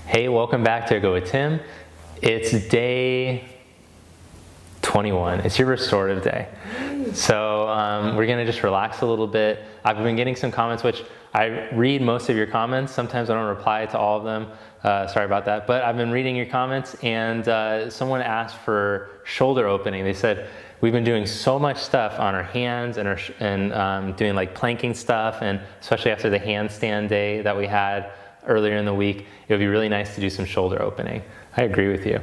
Hey, welcome back to Go With Tim. It's day 21. It's your restorative day. So we're gonna just relax a little bit. I've been getting some comments, which I read most of your comments. Sometimes I don't reply to all of them. Sorry about that. But I've been reading your comments, and someone asked for shoulder opening. They said, we've been doing so much stuff on our hands and doing like planking stuff, and especially after the handstand day that we had earlier in the week, it would be really nice to do some shoulder opening. I agree with you.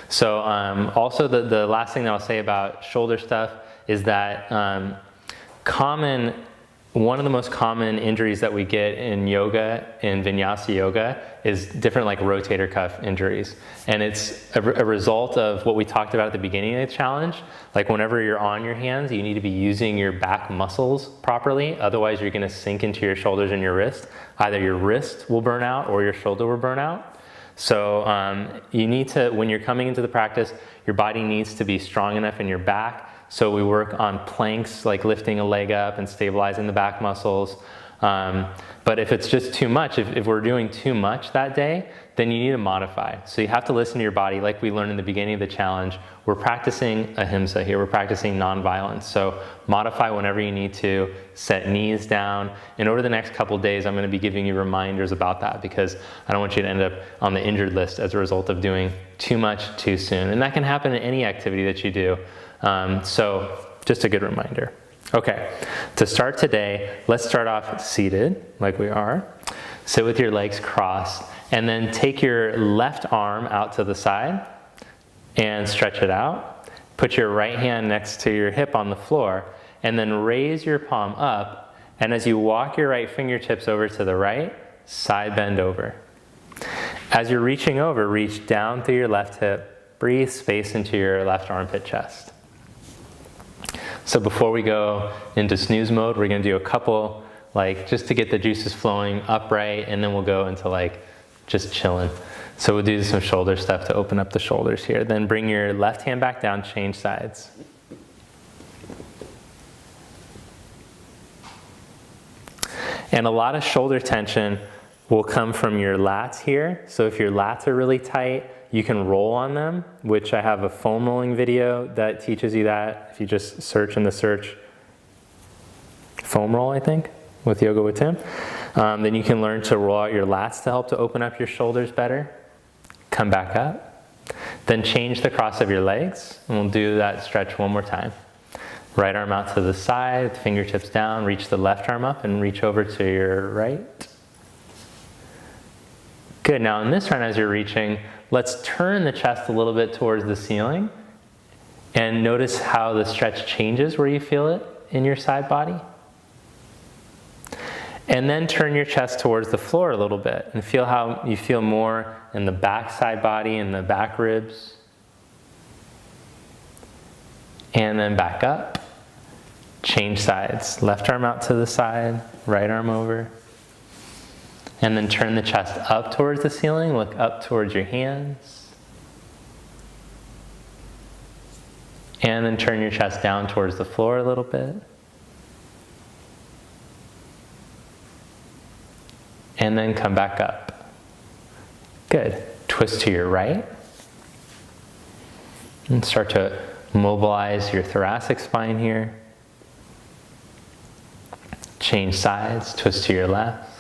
So also the last thing that I'll say about shoulder stuff is that one of the most common injuries that we get in yoga, in vinyasa yoga, is different like rotator cuff injuries. And it's a result of what we talked about at the beginning of the challenge. Like whenever you're on your hands, you need to be using your back muscles properly. Otherwise, you're gonna sink into your shoulders and your wrist. Either your wrist will burn out or your shoulder will burn out. So you need to, when you're coming into the practice, your body needs to be strong enough in your back. So we work on planks, like lifting a leg up and stabilizing the back muscles. But if it's just too much, if we're doing too much that day, then you need to modify. So you have to listen to your body, like we learned in the beginning of the challenge. We're practicing ahimsa here, we're practicing nonviolence. So modify whenever you need to, set knees down. And over the next couple days, I'm gonna be giving you reminders about that, because I don't want you to end up on the injured list as a result of doing too much too soon. And that can happen in any activity that you do. So just a good reminder. Okay, to start today, let's start off seated like we are. Sit with your legs crossed, and then take your left arm out to the side and stretch it out. Put your right hand next to your hip on the floor, and then raise your palm up. And as you walk your right fingertips over to the right, side bend over. As you're reaching over, reach down through your left hip, breathe space into your left armpit chest. So before we go into snooze mode, we're gonna do a couple, like just to get the juices flowing upright, and then we'll go into like just chilling. So we'll do some shoulder stuff to open up the shoulders here. Then bring your left hand back down, change sides. And a lot of shoulder tension will come from your lats here. So if your lats are really tight, you can roll on them, which I have a foam rolling video that teaches you that. If you just search in the search, foam roll, I think, with Yoga with Tim. Then you can learn to roll out your lats to help to open up your shoulders better. Come back up. Then change the cross of your legs, and we'll do that stretch one more time. Right arm out to the side, fingertips down, reach the left arm up and reach over to your right. Good, now in this round as you're reaching, let's turn the chest a little bit towards the ceiling and notice how the stretch changes where you feel it in your side body. And then turn your chest towards the floor a little bit and feel how you feel more in the back side body and the back ribs. And then back up. Change sides. Left arm out to the side, right arm over. And then turn the chest up towards the ceiling, look up towards your hands. And then turn your chest down towards the floor a little bit. And then come back up. Good. Twist to your right. And start to mobilize your thoracic spine here. Change sides, twist to your left.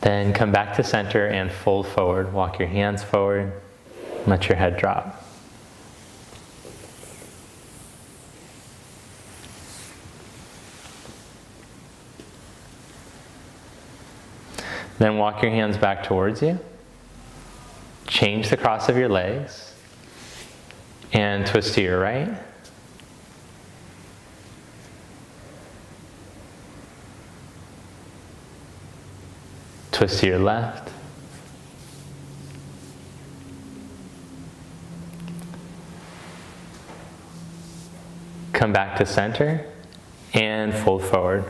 Then come back to center and fold forward. Walk your hands forward. Let your head drop. Then walk your hands back towards you. Change the cross of your legs. And twist to your right. Twist to your left. Come back to center and fold forward.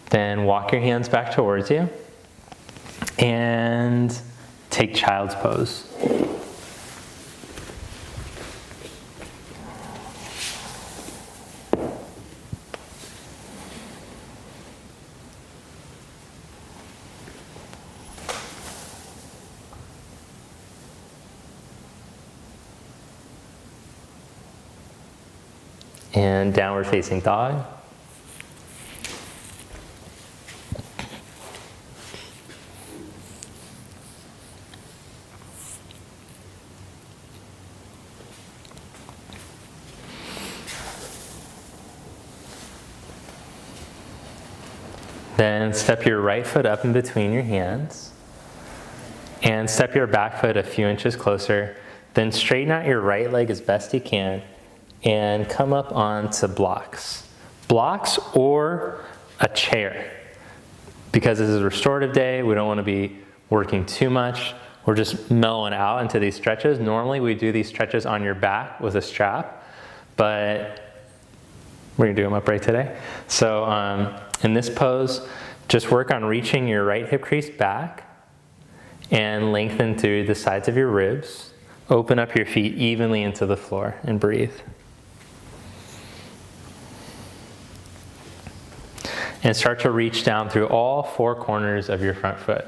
Then walk your hands back towards you. And take child's pose. And downward facing dog. Then step your right foot up in between your hands and step your back foot a few inches closer. Then straighten out your right leg as best you can and come up onto blocks. Blocks or a chair. Because this is a restorative day, we don't want to be working too much. We're just mellowing out into these stretches. Normally we do these stretches on your back with a strap, but we're gonna do them upright today. So in this pose, just work on reaching your right hip crease back and lengthen through the sides of your ribs. Open up your feet evenly into the floor and breathe. And start to reach down through all four corners of your front foot.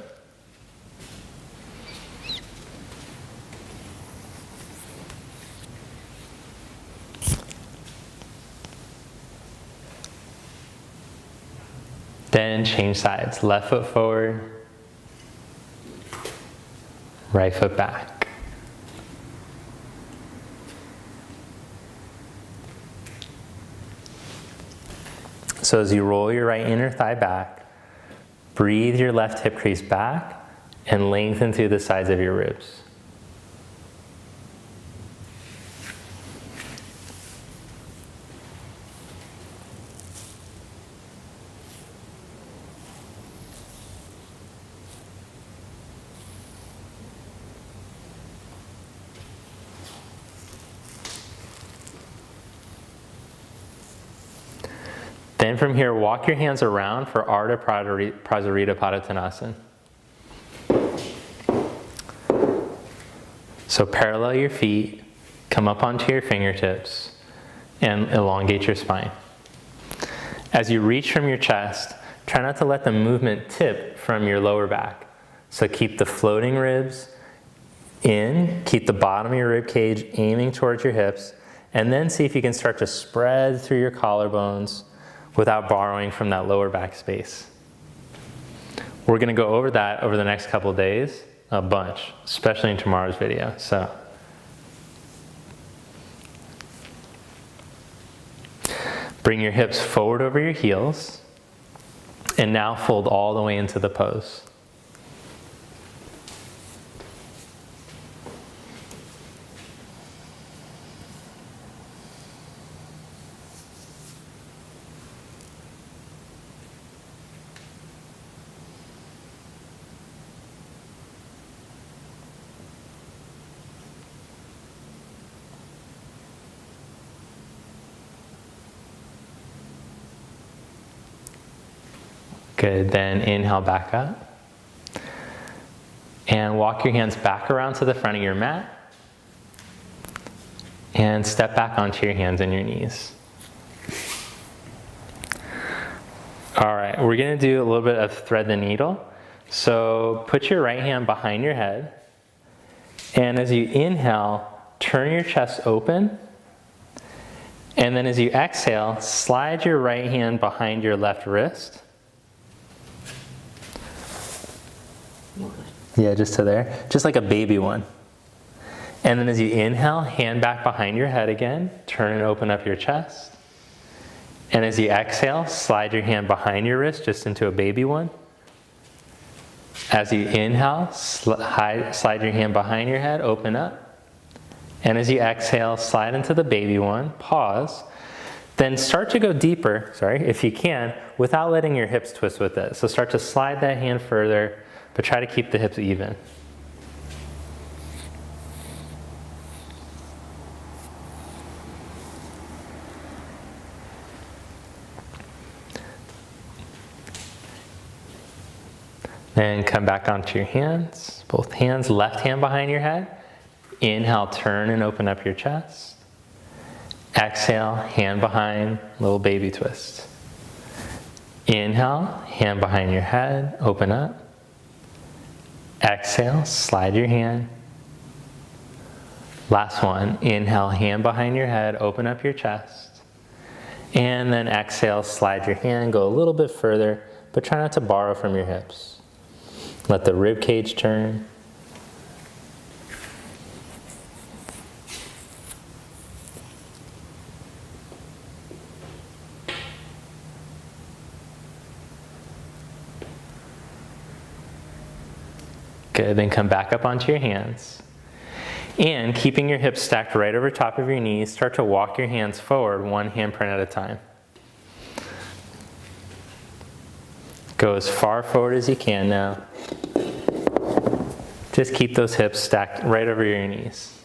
Then change sides. Left foot forward, right foot back. So as you roll your right inner thigh back, breathe your left hip crease back and lengthen through the sides of your ribs. Then from here, walk your hands around for Ardha Prasarita Padottanasana. So parallel your feet, come up onto your fingertips, and elongate your spine. As you reach from your chest, try not to let the movement tip from your lower back. So keep the floating ribs in, keep the bottom of your rib cage aiming towards your hips, and then see if you can start to spread through your collarbones without borrowing from that lower back space. We're gonna go over that over the next couple of days, a bunch, especially in tomorrow's video. So, bring your hips forward over your heels, and now fold all the way into the pose. Good, then inhale back up. And walk your hands back around to the front of your mat. And step back onto your hands and your knees. All right, we're gonna do a little bit of thread the needle. So put your right hand behind your head. And as you inhale, turn your chest open. And then as you exhale, slide your right hand behind your left wrist. Yeah, just to there. Just like a baby one. And then as you inhale, hand back behind your head again. Turn and open up your chest. And as you exhale, slide your hand behind your wrist just into a baby one. As you inhale, slide your hand behind your head, open up. And as you exhale, slide into the baby one, pause. Then start to go deeper, if you can, without letting your hips twist with it. So start to slide that hand further, but try to keep the hips even. Then come back onto your hands, both hands, left hand behind your head. Inhale, turn and open up your chest. Exhale, hand behind, little baby twist. Inhale, hand behind your head, open up. Exhale, slide your hand. Last one, inhale, hand behind your head, open up your chest. And then exhale, slide your hand, go a little bit further, but try not to borrow from your hips. Let the rib cage turn. Good, then come back up onto your hands. And keeping your hips stacked right over top of your knees, start to walk your hands forward, one handprint at a time. Go as far forward as you can now. Just keep those hips stacked right over your knees.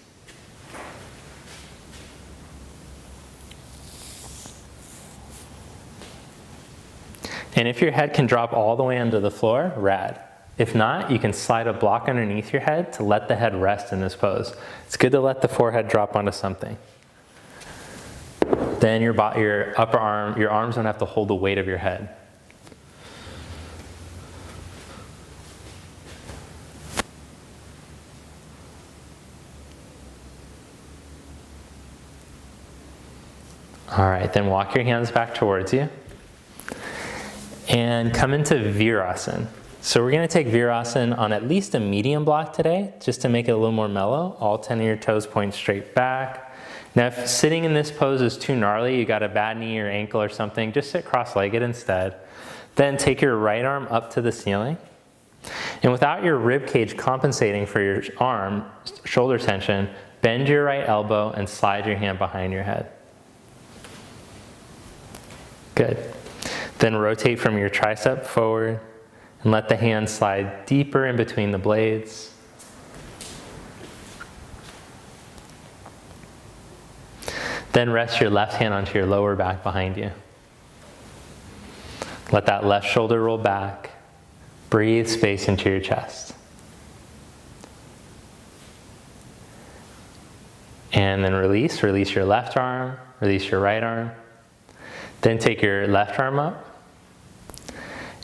And if your head can drop all the way onto the floor, rad. If not, you can slide a block underneath your head to let the head rest in this pose. It's good to let the forehead drop onto something. Then your upper arm, your arms don't have to hold the weight of your head. All right, then walk your hands back towards you. And come into Virasana. So we're going to take Virasana on at least a medium block today, just to make it a little more mellow. All 10 of your toes point straight back. Now if sitting in this pose is too gnarly, you got a bad knee or ankle or something, just sit cross-legged instead. Then take your right arm up to the ceiling. And without your rib cage compensating for your arm, shoulder tension, bend your right elbow and slide your hand behind your head. Good. Then rotate from your tricep forward. And let the hand slide deeper in between the blades. Then rest your left hand onto your lower back behind you. Let that left shoulder roll back. Breathe space into your chest. And then release your left arm, release your right arm. Then take your left arm up.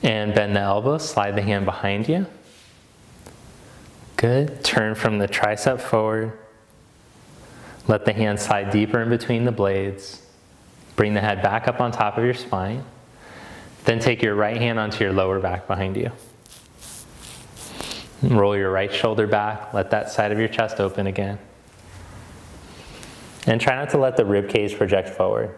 And bend the elbow, slide the hand behind you. Good. Turn from the tricep forward. Let the hand slide deeper in between the blades. Bring the head back up on top of your spine. Then take your right hand onto your lower back behind you. Roll your right shoulder back. Let that side of your chest open again. And try not to let the rib cage project forward.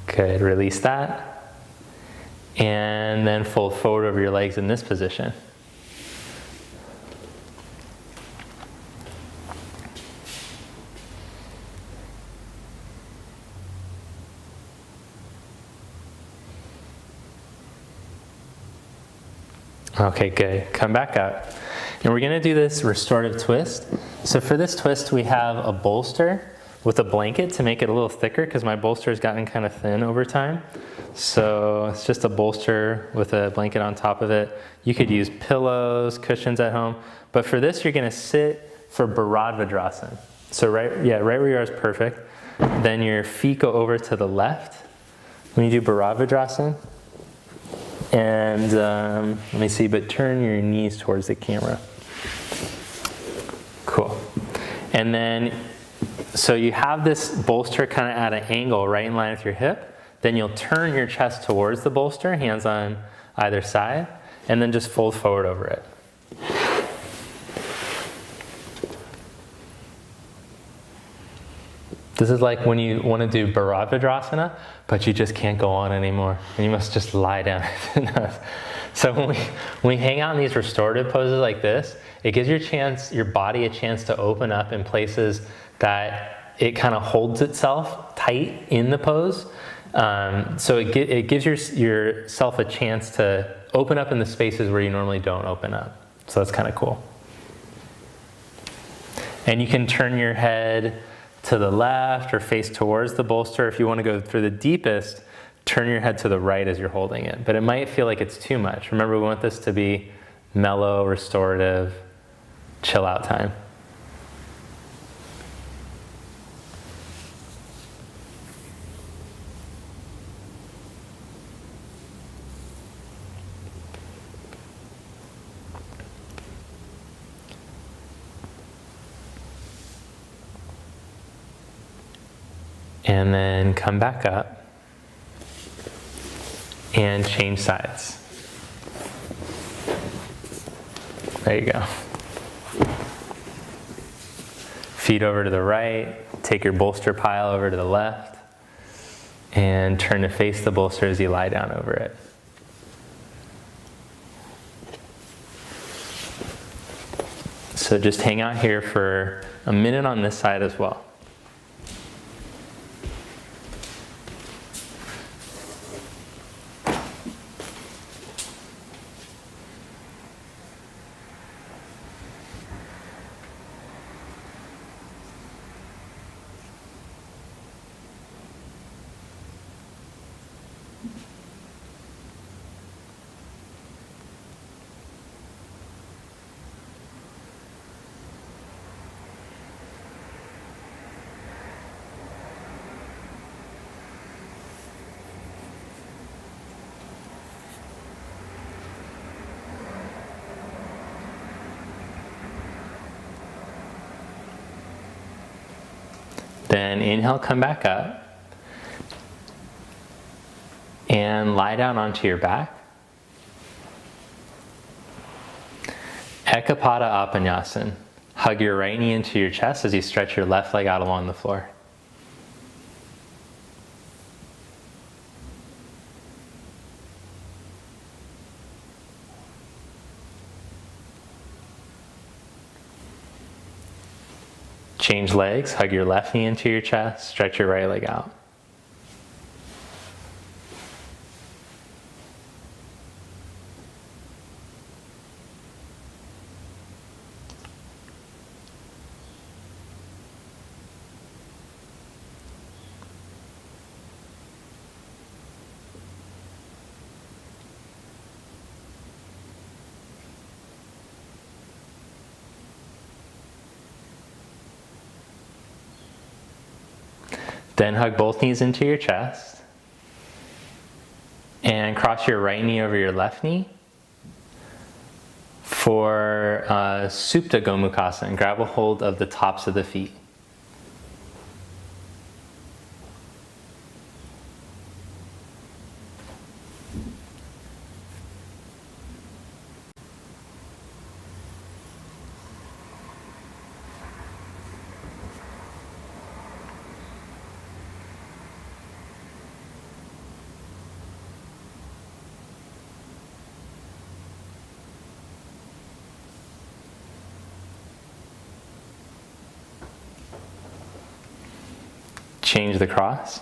Good, release that. And then fold forward over your legs in this position. Okay, good. Come back up. And we're gonna do this restorative twist. So for this twist, we have a bolster with a blanket to make it a little thicker because my bolster has gotten kind of thin over time. So it's just a bolster with a blanket on top of it. You could use pillows, cushions at home. But for this, you're gonna sit for Bharadvadrasana. So right where you are is perfect. Then your feet go over to the left when you do Bharadvadrasana. And let me see, but turn your knees towards the camera. Cool. And then, so you have this bolster kind of at an angle right in line with your hip. Then you'll turn your chest towards the bolster, hands on either side, and then just fold forward over it. This is like when you want to do Bharadvadrasana, but you just can't go on anymore, and you must just lie down. So when we hang out in these restorative poses like this, it gives your body a chance to open up in places that it kind of holds itself tight in the pose. So it gives yourself a chance to open up in the spaces where you normally don't open up. So that's kind of cool. And you can turn your head to the left or face towards the bolster. If you want to go for the deepest, turn your head to the right as you're holding it. But it might feel like it's too much. Remember, we want this to be mellow, restorative, chill out time. And then come back up and change sides. There you go. Feet over to the right, take your bolster pile over to the left, and turn to face the bolster as you lie down over it. So just hang out here for a minute on this side as well. Then inhale, come back up. And lie down onto your back. Ekapada Apanyasan. Hug your right knee into your chest as you stretch your left leg out along the floor. Change legs, hug your left knee into your chest, stretch your right leg out. Then hug both knees into your chest and cross your right knee over your left knee for Supta Gomukhasana. Grab a hold of the tops of the feet. Change the cross.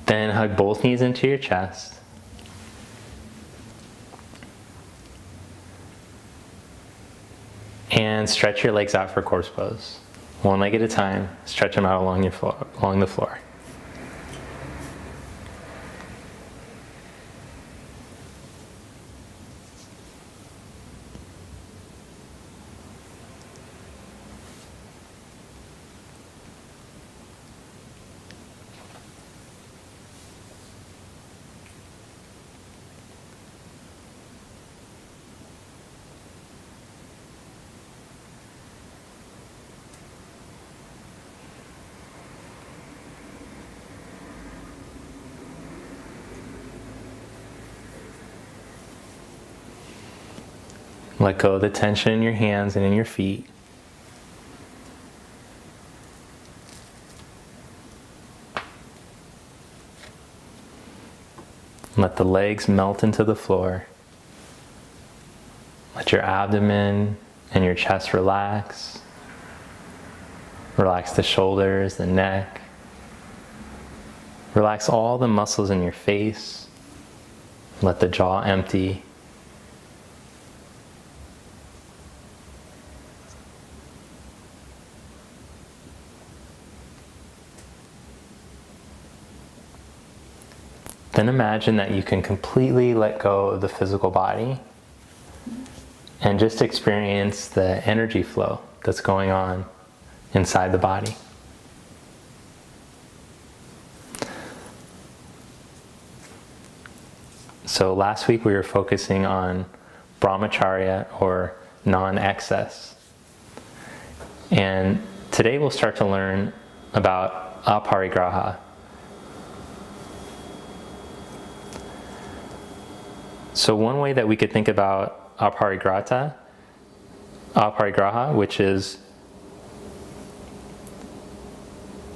Then hug both knees into your chest. And stretch your legs out for corpse pose. One leg at a time, stretch them out along the floor. Let go of the tension in your hands and in your feet. Let the legs melt into the floor. Let your abdomen and your chest relax. Relax the shoulders, the neck. Relax all the muscles in your face. Let the jaw empty. Then imagine that you can completely let go of the physical body and just experience the energy flow that's going on inside the body. So last week we were focusing on brahmacharya, or non-excess. And today we'll start to learn about aparigraha. So one way that we could think about aparigraha, which is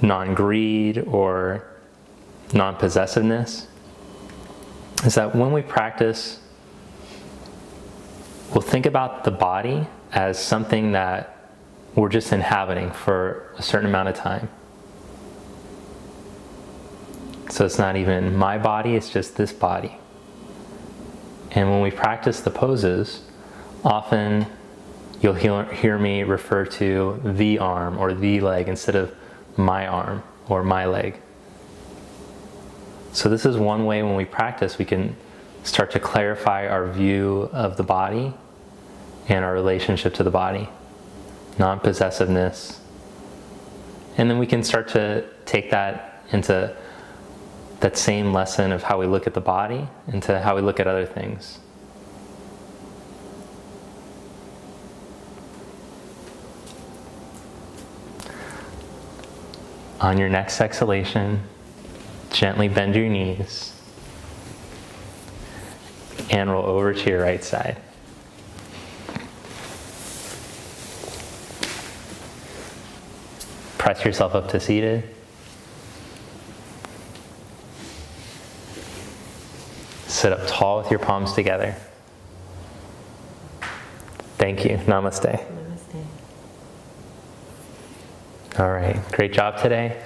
non-greed or non-possessiveness, is that when we practice, we'll think about the body as something that we're just inhabiting for a certain amount of time. So it's not even my body, it's just this body. And when we practice the poses, often you'll hear me refer to the arm or the leg instead of my arm or my leg. So this is one way when we practice we can start to clarify our view of the body and our relationship to the body, non-possessiveness. And then we can start to take that into that same lesson of how we look at the body into how we look at other things. On your next exhalation, gently bend your knees and roll over to your right side. Press yourself up to seated. Sit up tall with your palms together. Thank you. Namaste. Namaste. All right. Great job today.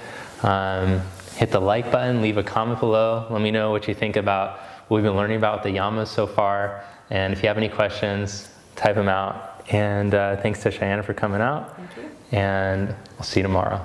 Hit the like button. Leave a comment below. Let me know what you think about what we've been learning about the yamas so far. And if you have any questions, type them out. And thanks to Cheyenne for coming out. Thank you. And I'll see you tomorrow.